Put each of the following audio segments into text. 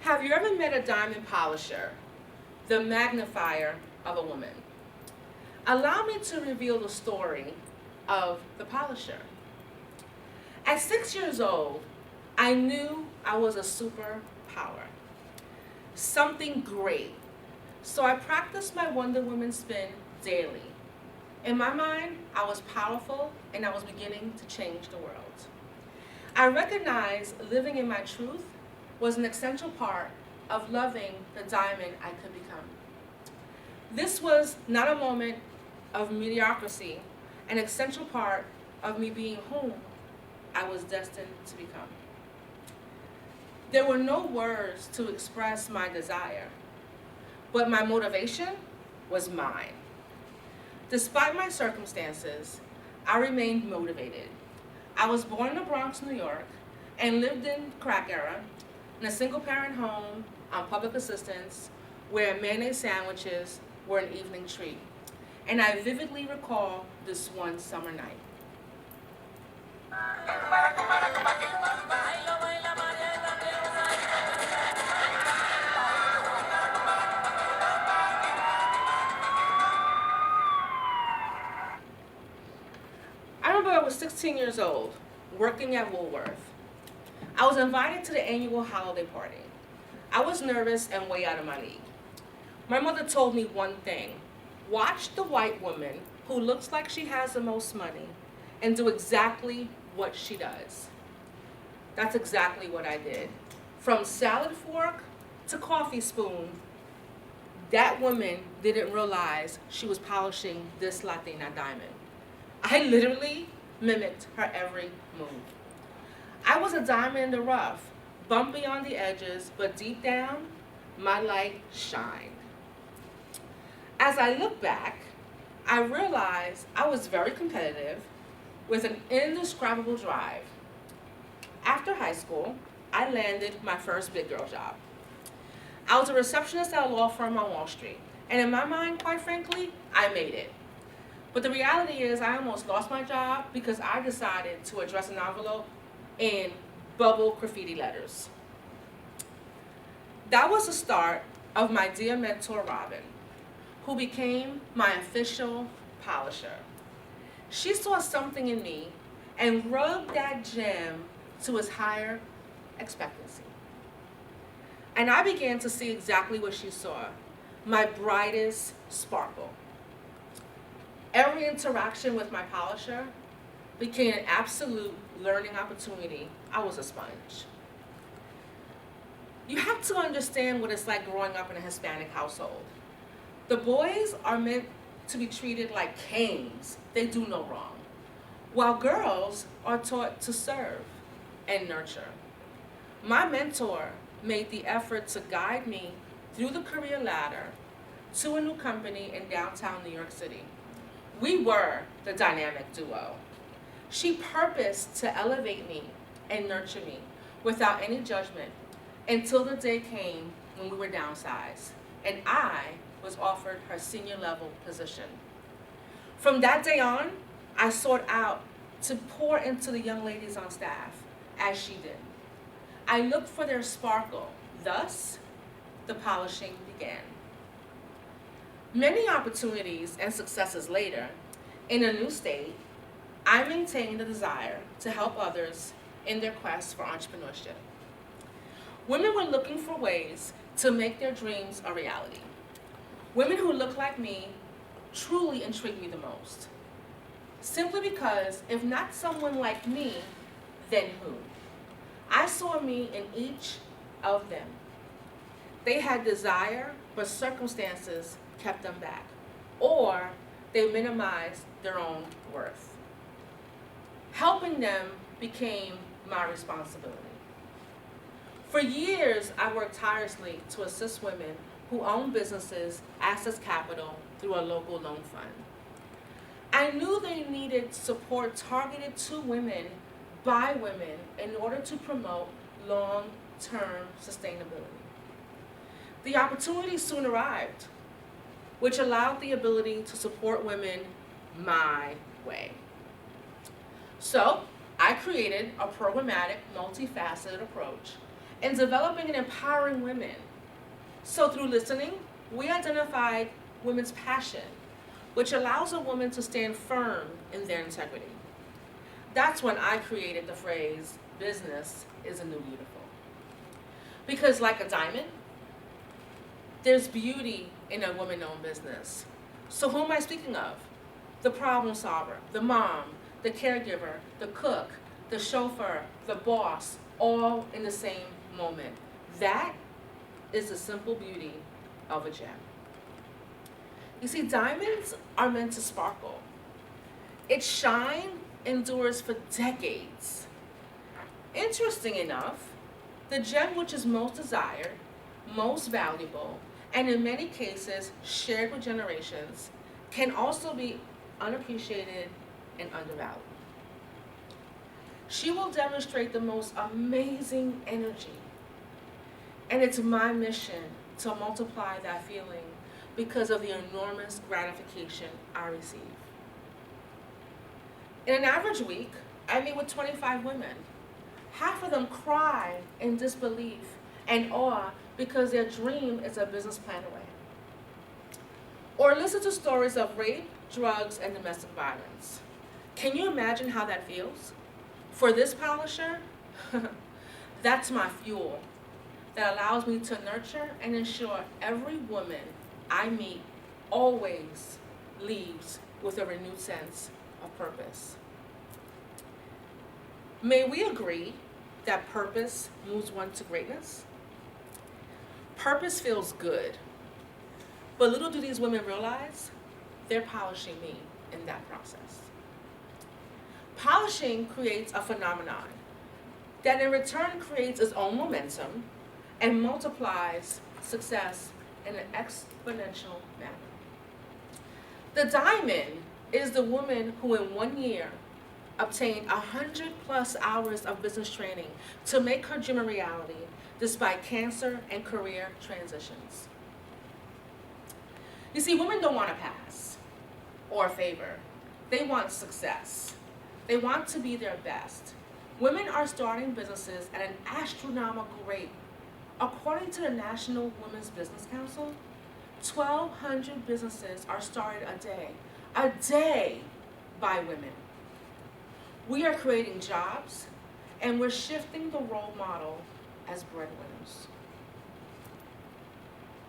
Have you ever met a diamond polisher, the magnifier of a woman? Allow me to reveal the story of the polisher. At 6 years old, I knew I was a superpower, something great. So I practiced my Wonder Woman spin daily. In my mind, I was powerful and I was beginning to change the world. I recognized living in my truth was an essential part of loving the diamond I could become. This was not a moment of mediocrity, an essential part of me being whom I was destined to become. There were no words to express my desire, but my motivation was mine. Despite my circumstances, I remained motivated. I was born in the Bronx, New York, and lived in crack era in a single-parent home on public assistance where mayonnaise sandwiches were an evening treat. And I vividly recall this one summer night. I remember I was 16 years old, working at Woolworth. I was invited to the annual holiday party. I was nervous and way out of my league. My mother told me one thing: watch the white woman who looks like she has the most money and do exactly what she does. That's exactly what I did. From salad fork to coffee spoon, that woman didn't realize she was polishing this Latina diamond. I literally mimicked her every move. I was a diamond in the rough, bumpy on the edges, but deep down, my light shined. As I look back, I realized I was very competitive with an indescribable drive. After high school, I landed my first big girl job. I was a receptionist at a law firm on Wall Street, and in my mind, quite frankly, I made it. But the reality is I almost lost my job because I decided to address an envelope in bubble graffiti letters. That was the start of my dear mentor, Robin, who became my official polisher. She saw something in me and rubbed that gem to its higher expectancy. And I began to see exactly what she saw, my brightest sparkle. Every interaction with my polisher became an absolute learning opportunity. I was a sponge. You have to understand what it's like growing up in a Hispanic household. The boys are meant to be treated like kings. They do no wrong. While girls are taught to serve and nurture. My mentor made the effort to guide me through the career ladder to a new company in downtown New York City. We were the dynamic duo. She purposed to elevate me and nurture me without any judgment until the day came when we were downsized and I was offered her senior level position. From that day on, I sought out to pour into the young ladies on staff as she did. I looked for their sparkle. Thus, the polishing began. Many opportunities and successes later, in a new state, I maintained a desire to help others in their quest for entrepreneurship. Women were looking for ways to make their dreams a reality. Women who look like me truly intrigue me the most. Simply because if not someone like me, then who? I saw me in each of them. They had desire, but circumstances kept them back, or they minimized their own worth. Helping them became my responsibility. For years, I worked tirelessly to assist women who own businesses, access capital through a local loan fund. I knew they needed support targeted to women by women in order to promote long-term sustainability. The opportunity soon arrived, which allowed the ability to support women my way. So I created a programmatic, multifaceted approach and developing and empowering women. So through listening, we identified women's passion, which allows a woman to stand firm in their integrity. That's when I created the phrase, business is a new beautiful. Because like a diamond, there's beauty in a woman-owned business. So who am I speaking of? The problem solver, the mom, the caregiver, the cook, the chauffeur, the boss, all in the same moment. That is the simple beauty of a gem. You see, diamonds are meant to sparkle. Its shine endures for decades. Interesting enough, the gem which is most desired, most valuable, and in many cases shared with generations, can also be unappreciated and undervalued. She will demonstrate the most amazing energy. And it's my mission to multiply that feeling because of the enormous gratification I receive. In an average week, I meet with 25 women. Half of them cry in disbelief and awe because their dream is a business plan away. Or listen to stories of rape, drugs, and domestic violence. Can you imagine how that feels? For this polisher, that's my fuel that allows me to nurture and ensure every woman I meet always leaves with a renewed sense of purpose. May we agree that purpose moves one to greatness? Purpose feels good, but little do these women realize they're polishing me in that process. Polishing creates a phenomenon that in return creates its own momentum and multiplies success in an exponential manner. The diamond is the woman who in 1 year obtained 100+ hours of business training to make her dream a reality despite cancer and career transitions. You see, women don't want a pass or a favor. They want success. They want to be their best. Women are starting businesses at an astronomical rate. According to the National Women's Business Council, 1,200 businesses are started a day by women. We are creating jobs, and we're shifting the role model as breadwinners.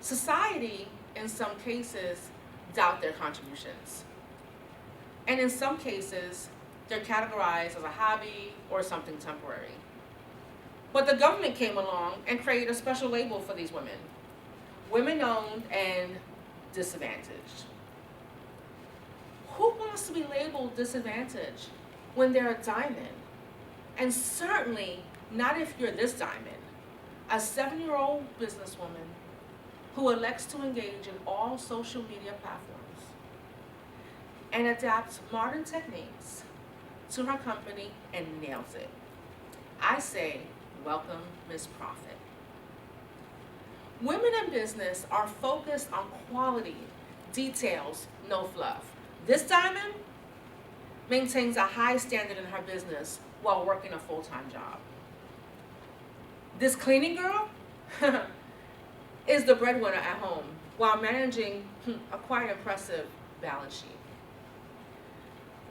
Society, in some cases, doubt their contributions. And in some cases, they're categorized as a hobby or something temporary. But the government came along and created a special label for these women. Women-owned and disadvantaged. Who wants to be labeled disadvantaged when they're a diamond? And certainly not if you're this diamond, a 7-year-old businesswoman who elects to engage in all social media platforms and adapts modern techniques to her company and nails it. I say, welcome, Ms. Profit. Women in business are focused on quality, details, no fluff. This diamond maintains a high standard in her business while working a full-time job. This cleaning girl is the breadwinner at home while managing a quite impressive balance sheet.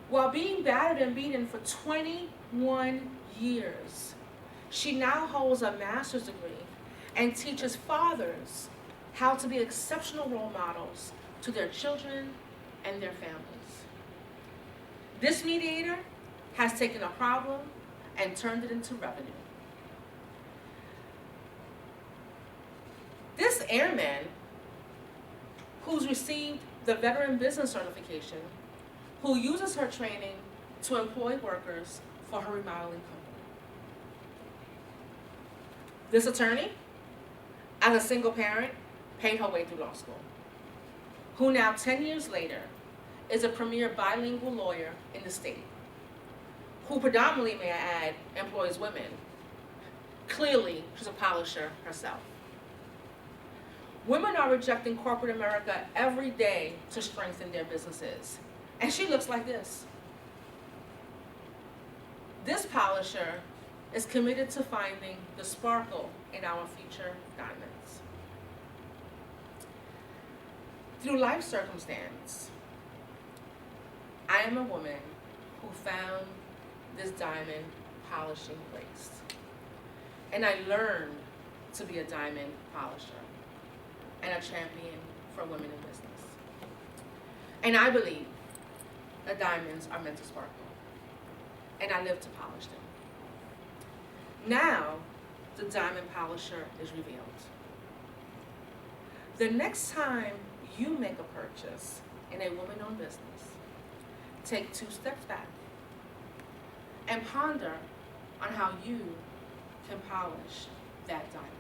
While being battered and beaten for 21 years, she now holds a master's degree and teaches fathers how to be exceptional role models to their children and their families. This mediator has taken a problem and turned it into revenue. This airman, who's received the veteran business certification, who uses her training to employ workers for her remodeling company. This attorney, as a single parent, paid her way through law school, who now 10 years later is a premier bilingual lawyer in the state, who predominantly, may I add, employs women. Clearly, she's a polisher herself. Women are rejecting corporate America every day to strengthen their businesses. And she looks like this. This polisher is committed to finding the sparkle in our future diamonds. Through life circumstance, I am a woman who found this diamond polishing place. And I learned to be a diamond polisher and a champion for women in business. And I believe that diamonds are meant to sparkle. And I live to polish them. Now, the diamond polisher is revealed. The next time you make a purchase in a woman-owned business, take 2 steps back and ponder on how you can polish that diamond.